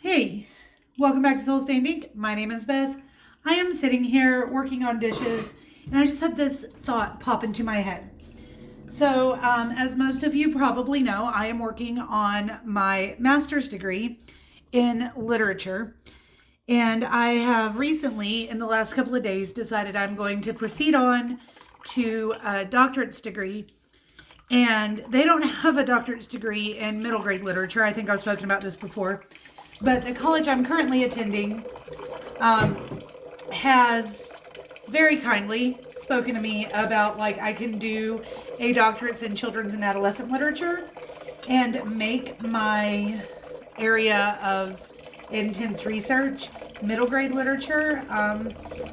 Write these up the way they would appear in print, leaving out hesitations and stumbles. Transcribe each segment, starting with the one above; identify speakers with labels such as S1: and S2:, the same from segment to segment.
S1: Hey, welcome back to Soul Standing. My name is Beth. I am sitting here working on dishes, and I just had this thought pop into my head. So, as most of you probably know, I am working on my master's degree in literature, and I have recently, in the last couple of days, decided I'm going to proceed on to a doctorate's degree. And they don't have a doctorate's degree in middle grade literature. I think I've spoken about this before. But the college I'm currently attending has very kindly spoken to me about I can do a doctorate in children's and adolescent literature and make my area of intense research middle grade literature.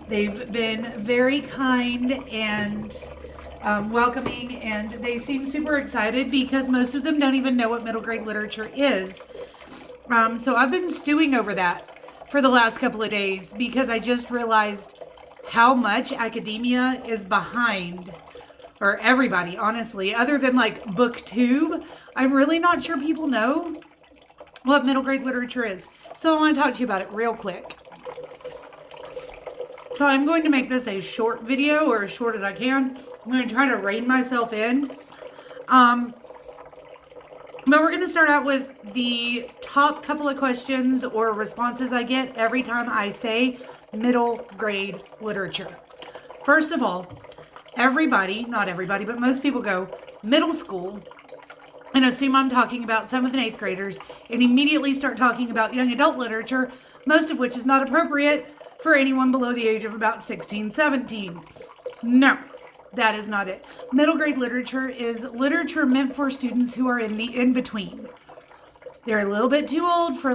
S1: They've been very kind and welcoming, and they seem super excited because most of them don't even know what middle grade literature is. So I've been stewing over that for the last couple of days because I just realized how much academia is behind, or everybody, honestly, other than BookTube. I'm really not sure people know what middle grade literature is. So I want to talk to you about it real quick. So I'm going to make this a short video, or as short as I can. I'm going to try to rein myself in. But we're going to start out with the top couple of questions or responses I get every time I say middle grade literature. First of all, everybody, not everybody, but most people go middle school and assume I'm talking about 7th and 8th graders and immediately start talking about young adult literature, most of which is not appropriate for anyone below the age of about 16, 17. No. That is not it. Middle grade literature is literature meant for students who are in the in-between. They're a little bit too old for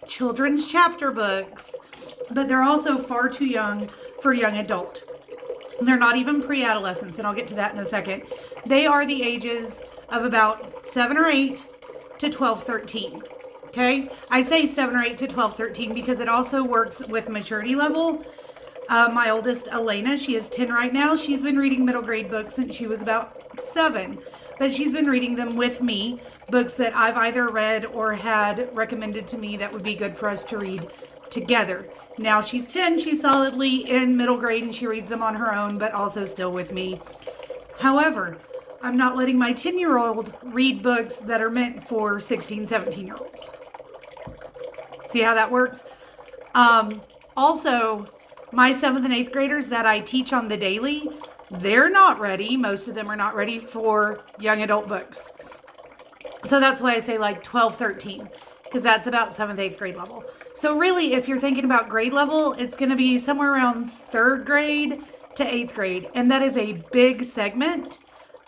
S1: children's chapter books, but they're also far too young for young adult. They're not even pre-adolescents, and I'll get to that in a second. They are the ages of about 7 or 8 to 12, 13. Okay? I say 7 or 8 to 12, 13 because it also works with maturity level. My oldest, Elena, she is 10 right now. She's been reading middle grade books since she was about 7. But she's been reading them with me, books that I've either read or had recommended to me that would be good for us to read together. Now she's 10, she's solidly in middle grade and she reads them on her own, but also still with me. However, I'm not letting my 10-year-old read books that are meant for 16, 17-year-olds. See how that works? Also, my 7th and 8th graders that I teach on the daily, they're not ready. Most of them are not ready for young adult books. So that's why I say 12, 13, because that's about 7th, 8th grade level. So really, if you're thinking about grade level, it's going to be somewhere around 3rd grade to 8th grade. And that is a big segment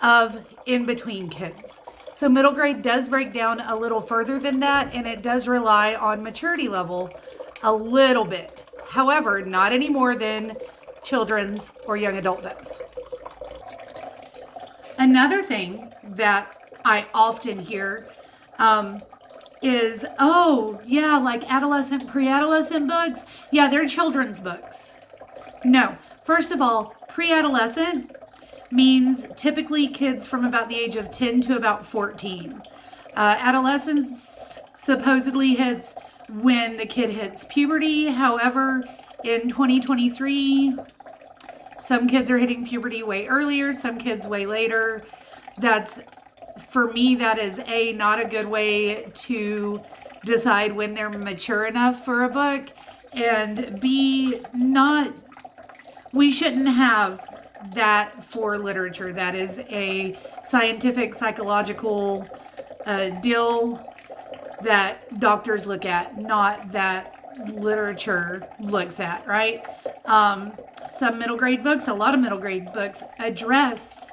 S1: of in-between kids. So middle grade does break down a little further than that, and it does rely on maturity level a little bit. However, not any more than children's or young adult does. Another thing that I often hear is, oh, yeah, adolescent, pre-adolescent books. Yeah, they're children's books. No. First of all, pre-adolescent means typically kids from about the age of 10 to about 14. Adolescence supposedly hits when the kid hits puberty. However, in 2023, some kids are hitting puberty way earlier, some kids way later. For me, that is not a good way to decide when they're mature enough for a book, and B, we shouldn't have that for literature. That is a scientific, psychological deal that doctors look at, not that literature looks at, right? Some middle grade books, a lot of middle grade books address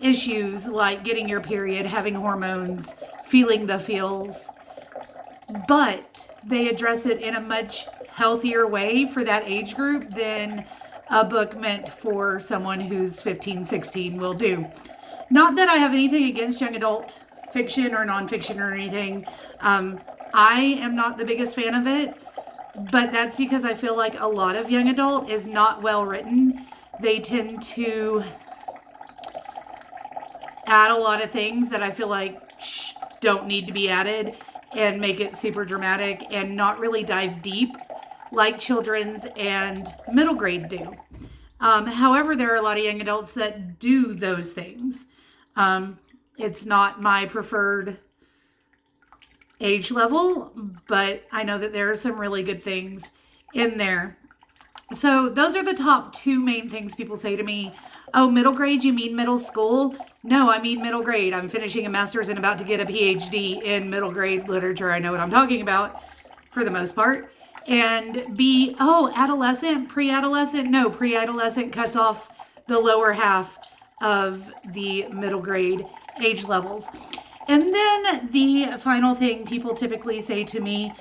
S1: issues like getting your period, having hormones, feeling the feels, but they address it in a much healthier way for that age group than a book meant for someone who's 15, 16 will do. Not that I have anything against young adult fiction or nonfiction or anything. I am not the biggest fan of it, but that's because I feel like a lot of young adult is not well written. They tend to add a lot of things that I feel like don't need to be added. and make it super dramatic and not really dive deep like children's and middle grade do. However, there are a lot of young adults that do those things. It's not my preferred age level, but I know that there are some really good things in there. So those are the top two main things people say to me. Oh, middle grade, you mean middle school? No, I mean middle grade. I'm finishing a master's and about to get a PhD in middle grade literature. I know what I'm talking about for the most part. And B, oh, adolescent, pre-adolescent? No, pre-adolescent cuts off the lower half of the middle grade age levels. And then the final thing people typically say to me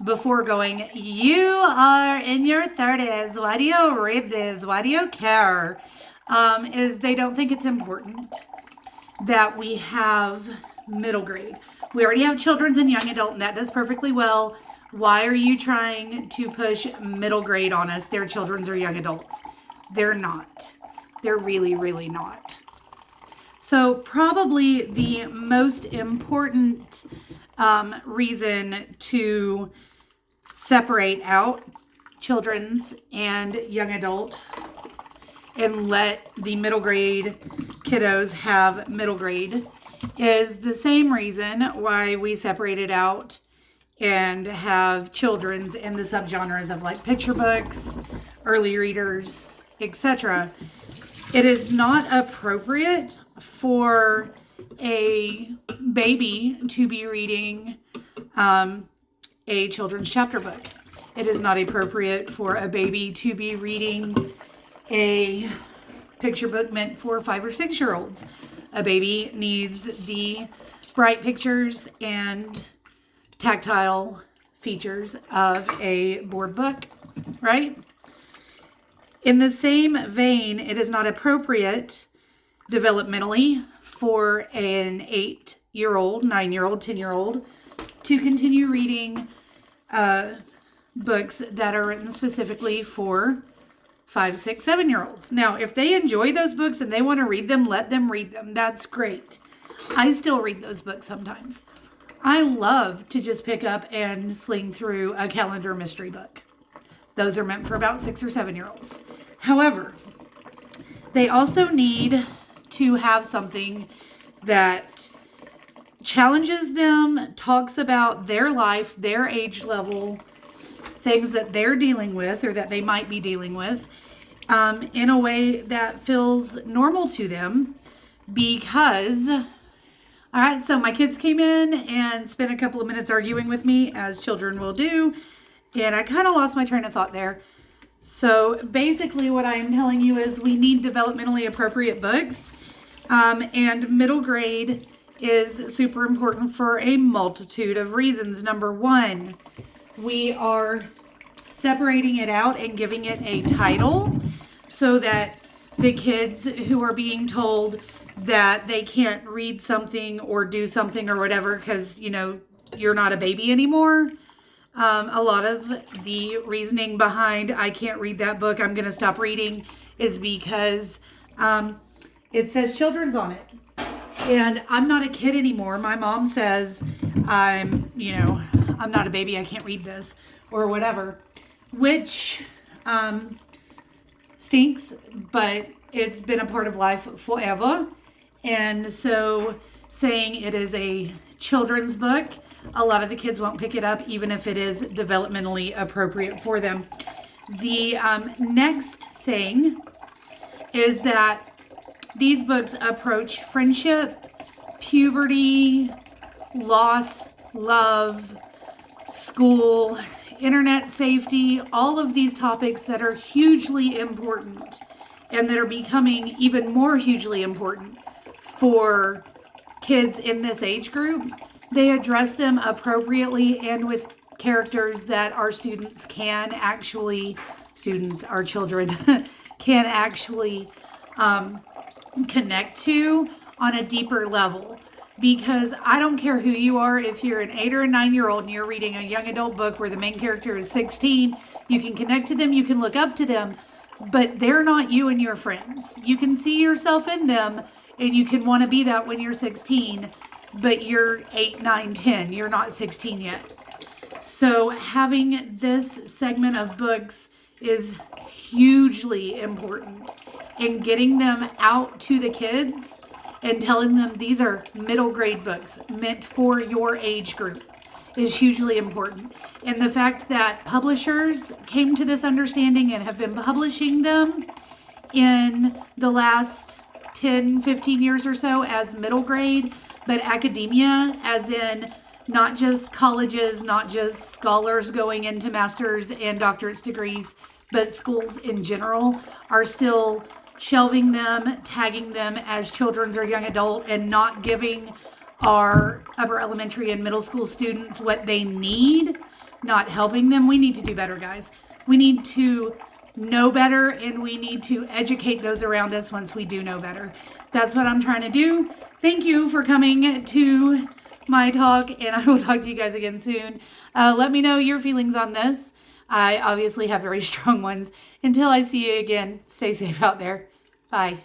S1: before going, you are in your 30s. Why do you read this? Why do you care? Is they don't think it's important that we have middle grade. We already have children's and young adult, and that does perfectly well. Why are you trying to push middle grade on us? They're children's or young adults. They're not. They're really, really not. So probably the most important reason to separate out children's and young adult and let the middle grade kiddos have middle grade is the same reason why we separated out and have children's in the subgenres of like picture books, early readers, etc. It is not appropriate for a baby to be reading a children's chapter book. It is not appropriate for a baby to be reading a picture book meant for 5 or 6 year olds. A baby needs the bright pictures and tactile features of a board book, right? In the same vein, it is not appropriate developmentally for an 8-year-old, 9-year-old, 10-year-old to continue reading books that are written specifically for 5, 6, 7-year-olds. Now, if they enjoy those books and they want to read them, let them read them. That's great. I still read those books sometimes. I love to just pick up and sling through a calendar mystery book. Those are meant for about 6 or 7-year-olds. However, they also need to have something that challenges them, talks about their life, their age level, things that they're dealing with or that they might be dealing with in a way that feels normal to them. Because, all right, so my kids came in and spent a couple of minutes arguing with me, as children will do, and I kind of lost my train of thought there. So basically what I am telling you is we need developmentally appropriate books, and middle grade is super important for a multitude of reasons. Number one, we are separating it out and giving it a title so that the kids who are being told that they can't read something or do something or whatever because, you know, you're not a baby anymore. A lot of the reasoning behind I can't read that book, I'm going to stop reading, is because it says children's on it. And I'm not a kid anymore. My mom says I'm not a baby, I can't read this or whatever, which stinks, but it's been a part of life forever. And so saying it is a children's book, a lot of the kids won't pick it up even if it is developmentally appropriate for them. The next thing is that these books approach friendship, puberty, loss, love, school, internet safety, all of these topics that are hugely important and that are becoming even more hugely important for kids in this age group. They address them appropriately and with characters that our students can actually, our children, can actually connect to on a deeper level. Because I don't care who you are, if you're an 8 or a 9-year-old and you're reading a young adult book where the main character is 16, you can connect to them, you can look up to them, but they're not you and your friends. You can see yourself in them and you can want to be that when you're 16, but you're 8, 9, 10. You're not 16 yet. So having this segment of books is hugely important in getting them out to the kids and telling them these are middle grade books meant for your age group is hugely important. And the fact that publishers came to this understanding and have been publishing them in the last 10, 15 years or so as middle grade, but academia as in not just colleges, not just scholars going into master's and doctorate's degrees, but schools in general are still shelving them, tagging them as children's or young adult, and not giving our upper elementary and middle school students what they need, not helping them. We need to do better, guys. We need to know better, and we need to educate those around us once we do know better. That's what I'm trying to do. Thank you for coming to my talk, and I will talk to you guys again soon. Let me know your feelings on this. I obviously have very strong ones. Until I see you again, stay safe out there. Bye.